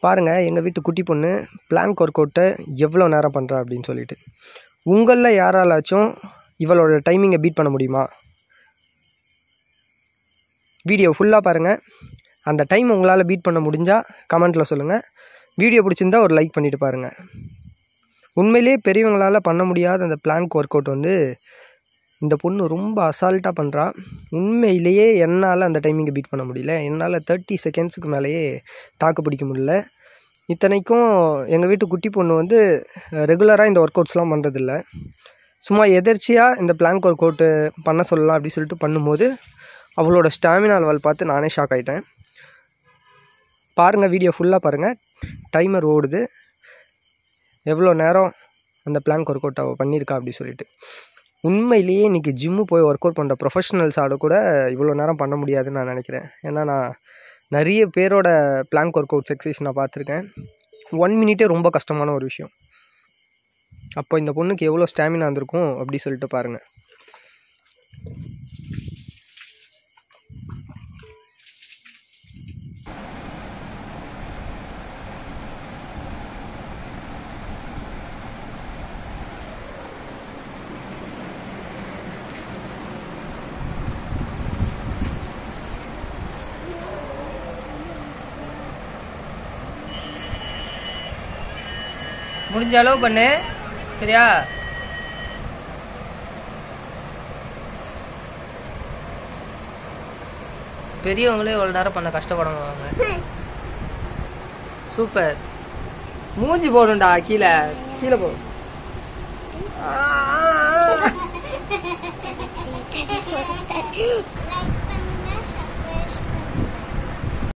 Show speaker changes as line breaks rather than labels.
பாருங்கள் எங்கள் வீட்டு குட்டி பொண்ணு பிளாங்க் ஒர்க் அவுட்டை எவ்வளோ நேரம் பண்ணுறா அப்படின்னு சொல்லிட்டு. உங்களில் யாராலாச்சும் இவளோட டைமிங்கை பீட் பண்ண முடியுமா? வீடியோ ஃபுல்லாக பாருங்கள். அந்த டைம் உங்களால் பீட் பண்ண முடிஞ்சால் கமெண்ட்டில் சொல்லுங்கள். வீடியோ பிடிச்சிருந்தா ஒரு லைக் பண்ணிவிட்டு பாருங்கள். உண்மையிலே பெரியவங்களால் பண்ண முடியாத அந்த பிளாங்க் ஒர்க் அவுட் வந்து இந்த பொண்ணு ரொம்ப அசால்ட்டாக பண்ணுறா. உண்மையிலேயே என்னால் அந்த டைமிங்கை பீட் பண்ண முடியல. என்னால் 30 செகண்ட்ஸுக்கு மேலேயே தாக்கு பிடிக்க முடியல. இத்தனைக்கும் எங்கள் வீட்டு குட்டி பொண்ணு வந்து ரெகுலராக இந்த ஒர்க் அவுட்ஸ்லாம் பண்ணுறதில்ல. சும்மா எதர்ச்சியாக இந்த பிளாங்க் ஒர்க் அவுட்டு பண்ண சொல்லலாம் அப்படி சொல்லிட்டு பண்ணும்போது அவளோட ஸ்டாமினா லெவல் பார்த்து நானே ஷாக் ஆகிட்டேன். பாருங்கள், வீடியோ ஃபுல்லாக பாருங்கள். டைமர் ஓடுது, எவ்வளோ நேரம் அந்த பிளாங்க் ஒர்க் அவுட் அவள் பண்ணியிருக்கா அப்படி சொல்லிட்டு. உண்மையிலேயே இன்றைக்கி ஜிம்மு போய் ஒர்க் அவுட் பண்ணுற ப்ரொஃபஷனல்ஸ் ஆட கூட இவ்வளோ நேரம் பண்ண முடியாதுன்னு நான் நினைக்கிறேன். ஏன்னா நான் நிறைய பேரோட பிளாங்க் ஒர்க் அவுட் எக்ஸசைஸ் நான் பார்த்துருக்கேன். 1 மினிட்டே ரொம்ப கஷ்டமான ஒரு விஷயம். அப்போ இந்த பொண்ணுக்கு எவ்வளோ ஸ்டாமினா இருந்திருக்கும் அப்படி சொல்லிட்டு பாருங்கள்.
முடிஞ்ச அளவு பண்ணு, சரியா? பெரியவங்களே இவ்வளோ நேரம் பண்ண கஷ்டப்படுவாங்க. சூப்பர். மூஞ்சி போடும்டா, கீழே கீழே போ.